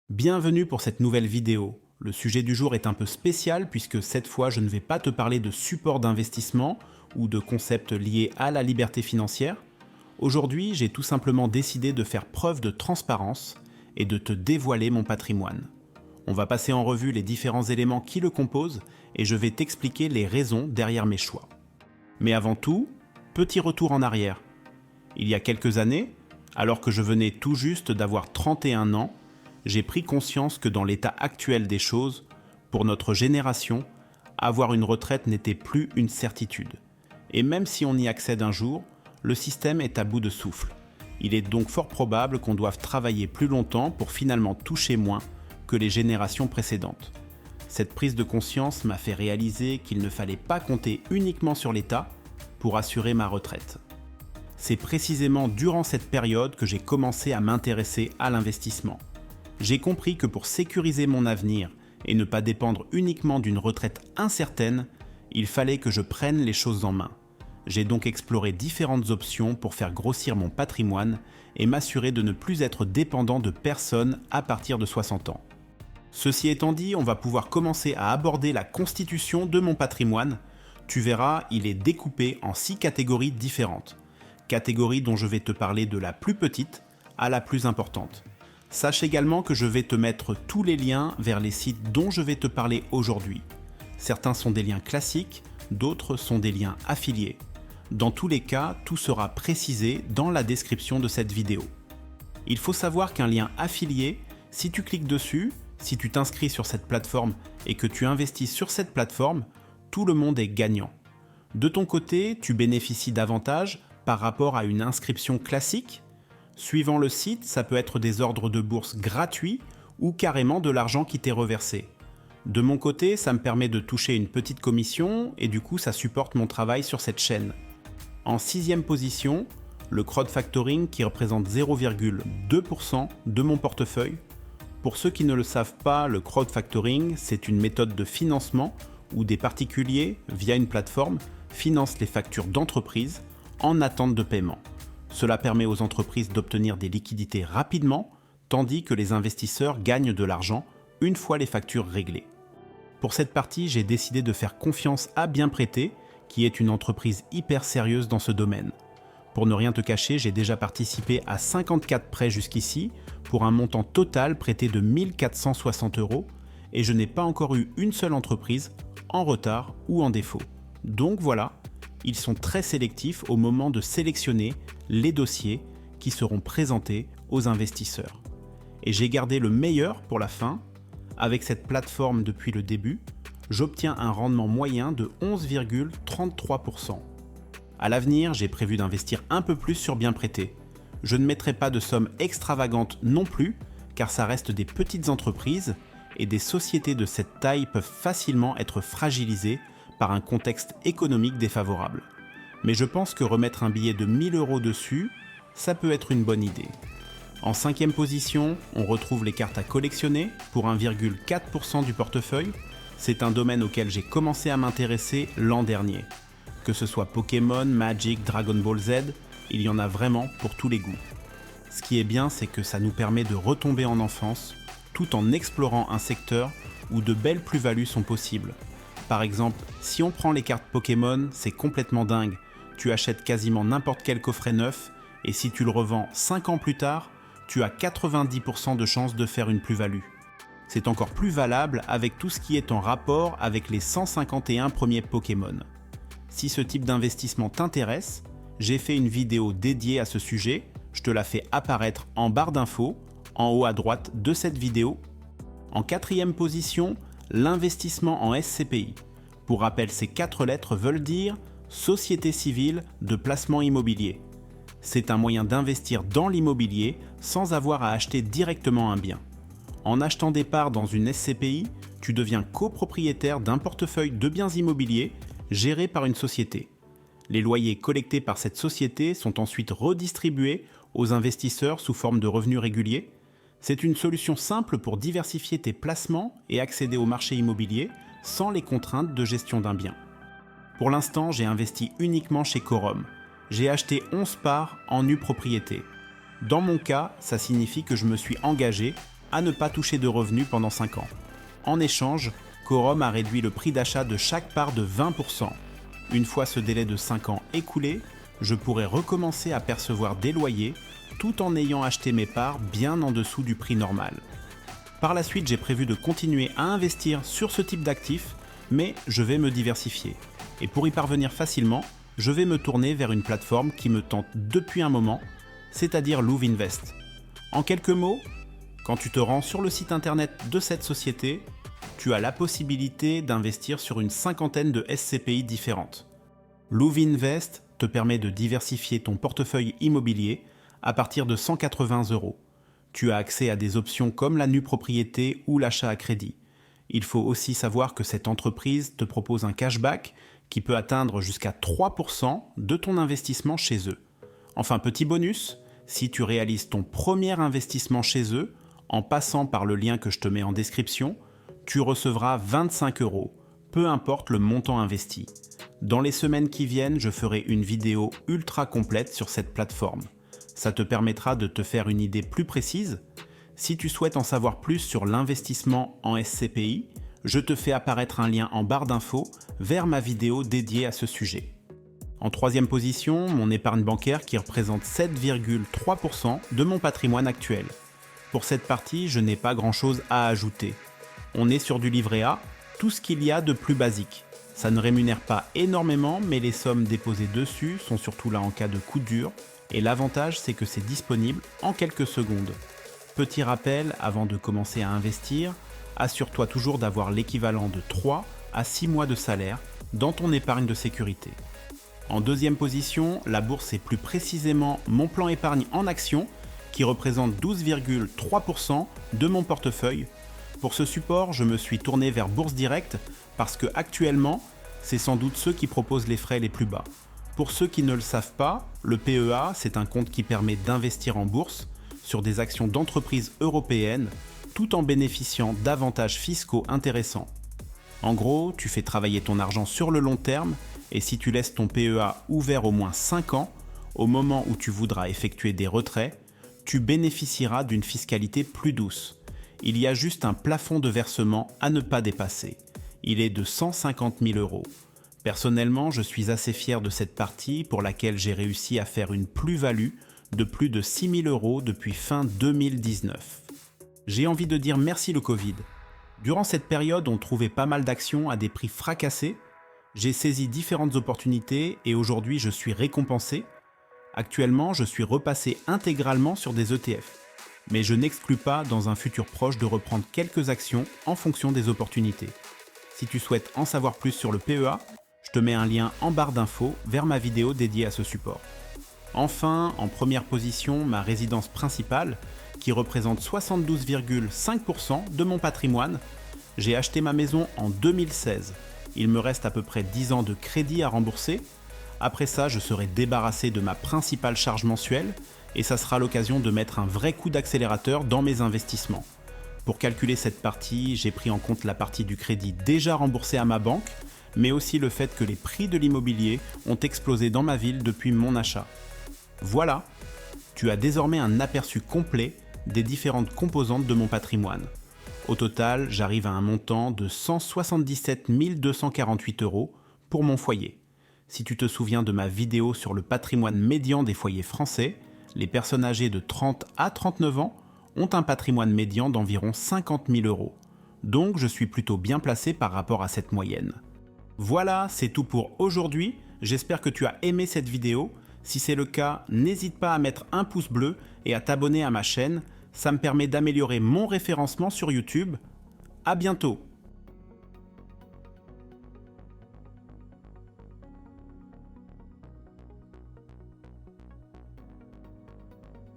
Bienvenue pour cette nouvelle vidéo. Le sujet du jour est un peu spécial puisque cette fois je ne vais pas te parler de support d'investissement ou de concepts liés à la liberté financière. Aujourd'hui, j'ai tout simplement décidé de faire preuve de transparence et de te dévoiler mon patrimoine. On va passer en revue les différents éléments qui le composent et je vais t'expliquer les raisons derrière mes choix. Mais avant tout, petit retour en arrière. Il y a quelques années, alors que je venais tout juste d'avoir 31 ans, j'ai pris conscience que dans l'état actuel des choses, pour notre génération, avoir une retraite n'était plus une certitude. Et même si on y accède un jour, le système est à bout de souffle. Il est donc fort probable qu'on doive travailler plus longtemps pour finalement toucher moins que les générations précédentes. Cette prise de conscience m'a fait réaliser qu'il ne fallait pas compter uniquement sur l'État pour assurer ma retraite. C'est précisément durant cette période que j'ai commencé à m'intéresser à l'investissement. J'ai compris que pour sécuriser mon avenir et ne pas dépendre uniquement d'une retraite incertaine, il fallait que je prenne les choses en main. J'ai donc exploré différentes options pour faire grossir mon patrimoine et m'assurer de ne plus être dépendant de personne à partir de 60 ans. Ceci étant dit, on va pouvoir commencer à aborder la constitution de mon patrimoine. Tu verras, il est découpé en 6 catégories différentes. Catégories dont je vais te parler de la plus petite à la plus importante. Sache également que je vais te mettre tous les liens vers les sites dont je vais te parler aujourd'hui. Certains sont des liens classiques, d'autres sont des liens affiliés. Dans tous les cas, tout sera précisé dans la description de cette vidéo. Il faut savoir qu'un lien affilié, si tu cliques dessus, si tu t'inscris sur cette plateforme et que tu investis sur cette plateforme, tout le monde est gagnant. De ton côté, tu bénéficies d'avantages par rapport à une inscription classique. Suivant le site, ça peut être des ordres de bourse gratuits ou carrément de l'argent qui t'est reversé. De mon côté, ça me permet de toucher une petite commission et du coup ça supporte mon travail sur cette chaîne. En 6e position, le crowdfactoring qui représente 0,2% de mon portefeuille. Pour ceux qui ne le savent pas, le crowdfactoring, c'est une méthode de financement où des particuliers, via une plateforme, financent les factures d'entreprise en attente de paiement. Cela permet aux entreprises d'obtenir des liquidités rapidement, tandis que les investisseurs gagnent de l'argent une fois les factures réglées. Pour cette partie, j'ai décidé de faire confiance à Bienprêter, qui est une entreprise hyper sérieuse dans ce domaine. Pour ne rien te cacher, j'ai déjà participé à 54 prêts jusqu'ici, pour un montant total prêté de 1 460 € et je n'ai pas encore eu une seule entreprise en retard ou en défaut. Donc voilà, ils sont très sélectifs au moment de sélectionner les dossiers qui seront présentés aux investisseurs. Et j'ai gardé le meilleur pour la fin. Avec cette plateforme depuis le début, j'obtiens un rendement moyen de 11,33%. À l'avenir, j'ai prévu d'investir un peu plus sur Bienprêter. Je ne mettrai pas de sommes extravagantes non plus, car ça reste des petites entreprises et des sociétés de cette taille peuvent facilement être fragilisées par un contexte économique défavorable. Mais je pense que remettre un billet de 1 000 € dessus, ça peut être une bonne idée. En 5e position, on retrouve les cartes à collectionner pour 1,4% du portefeuille. C'est un domaine auquel j'ai commencé à m'intéresser l'an dernier. Que ce soit Pokémon, Magic, Dragon Ball Z, il y en a vraiment pour tous les goûts. Ce qui est bien, c'est que ça nous permet de retomber en enfance, tout en explorant un secteur où de belles plus-values sont possibles. Par exemple, si on prend les cartes Pokémon, c'est complètement dingue. Tu achètes quasiment n'importe quel coffret neuf et si tu le revends 5 ans plus tard, tu as 90% de chances de faire une plus-value. C'est encore plus valable avec tout ce qui est en rapport avec les 151 premiers Pokémon. Si ce type d'investissement t'intéresse, j'ai fait une vidéo dédiée à ce sujet, je te la fais apparaître en barre d'infos, en haut à droite de cette vidéo. En 4e position, l'investissement en SCPI. Pour rappel, ces 4 lettres veulent dire Société civile de placement immobilier. C'est un moyen d'investir dans l'immobilier sans avoir à acheter directement un bien. En achetant des parts dans une SCPI, tu deviens copropriétaire d'un portefeuille de biens immobiliers géré par une société. Les loyers collectés par cette société sont ensuite redistribués aux investisseurs sous forme de revenus réguliers. C'est une solution simple pour diversifier tes placements et accéder au marché immobilier sans les contraintes de gestion d'un bien. Pour l'instant, j'ai investi uniquement chez Quorum. J'ai acheté 11 parts en nue propriété. Dans mon cas, ça signifie que je me suis engagé à ne pas toucher de revenus pendant 5 ans. En échange, Quorum a réduit le prix d'achat de chaque part de 20%. Une fois ce délai de 5 ans écoulé, je pourrai recommencer à percevoir des loyers tout en ayant acheté mes parts bien en dessous du prix normal. Par la suite, j'ai prévu de continuer à investir sur ce type d'actifs, mais je vais me diversifier. Et pour y parvenir facilement, je vais me tourner vers une plateforme qui me tente depuis un moment, c'est-à-dire Louv'Invest. En quelques mots, quand tu te rends sur le site internet de cette société, tu as la possibilité d'investir sur une cinquantaine de SCPI différentes. Louv'Invest te permet de diversifier ton portefeuille immobilier à partir de 180 €. Tu as accès à des options comme la nue propriété ou l'achat à crédit. Il faut aussi savoir que cette entreprise te propose un cashback qui peut atteindre jusqu'à 3% de ton investissement chez eux. Enfin, petit bonus, si tu réalises ton premier investissement chez eux, en passant par le lien que je te mets en description, tu recevras 25 €, peu importe le montant investi. Dans les semaines qui viennent, je ferai une vidéo ultra complète sur cette plateforme. Ça te permettra de te faire une idée plus précise. Si tu souhaites en savoir plus sur l'investissement en SCPI, je te fais apparaître un lien en barre d'infos vers ma vidéo dédiée à ce sujet. En troisième position, mon épargne bancaire qui représente 7,3% de mon patrimoine actuel. Pour cette partie, je n'ai pas grand-chose à ajouter. On est sur du livret A, tout ce qu'il y a de plus basique. Ça ne rémunère pas énormément, mais les sommes déposées dessus sont surtout là en cas de coup dur, et l'avantage c'est que c'est disponible en quelques secondes. Petit rappel, avant de commencer à investir, assure-toi toujours d'avoir l'équivalent de 3 à 6 mois de salaire dans ton épargne de sécurité. En deuxième position, la bourse et plus précisément mon plan épargne en action qui représente 12,3% de mon portefeuille. Pour ce support, je me suis tourné vers Bourse Direct parce que actuellement, c'est sans doute ceux qui proposent les frais les plus bas. Pour ceux qui ne le savent pas, le PEA, c'est un compte qui permet d'investir en bourse sur des actions d'entreprises européennes tout en bénéficiant d'avantages fiscaux intéressants. En gros, tu fais travailler ton argent sur le long terme et si tu laisses ton PEA ouvert au moins 5 ans, au moment où tu voudras effectuer des retraits, tu bénéficieras d'une fiscalité plus douce. Il y a juste un plafond de versement à ne pas dépasser. Il est de 150 000 €. Personnellement, je suis assez fier de cette partie pour laquelle j'ai réussi à faire une plus-value de plus de 6 000 € depuis fin 2019. J'ai envie de dire merci le Covid. Durant cette période, on trouvait pas mal d'actions à des prix fracassés. J'ai saisi différentes opportunités et aujourd'hui je suis récompensé. Actuellement, je suis repassé intégralement sur des ETF. Mais je n'exclus pas dans un futur proche de reprendre quelques actions en fonction des opportunités. Si tu souhaites en savoir plus sur le PEA, je te mets un lien en barre d'infos vers ma vidéo dédiée à ce support. Enfin, en première position, ma résidence principale, qui représente 72,5% de mon patrimoine. J'ai acheté ma maison en 2016. Il me reste à peu près 10 ans de crédit à rembourser. Après ça, je serai débarrassé de ma principale charge mensuelle et ça sera l'occasion de mettre un vrai coup d'accélérateur dans mes investissements. Pour calculer cette partie, j'ai pris en compte la partie du crédit déjà remboursé à ma banque, mais aussi le fait que les prix de l'immobilier ont explosé dans ma ville depuis mon achat. Voilà, tu as désormais un aperçu complet des différentes composantes de mon patrimoine. Au total, j'arrive à un montant de 177 248 € pour mon foyer. Si tu te souviens de ma vidéo sur le patrimoine médian des foyers français, les personnes âgées de 30 à 39 ans ont un patrimoine médian d'environ 50 000 €. Donc je suis plutôt bien placé par rapport à cette moyenne. Voilà, c'est tout pour aujourd'hui. J'espère que tu as aimé cette vidéo. Si c'est le cas, n'hésite pas à mettre un pouce bleu et à t'abonner à ma chaîne. Ça me permet d'améliorer mon référencement sur YouTube. À bientôt!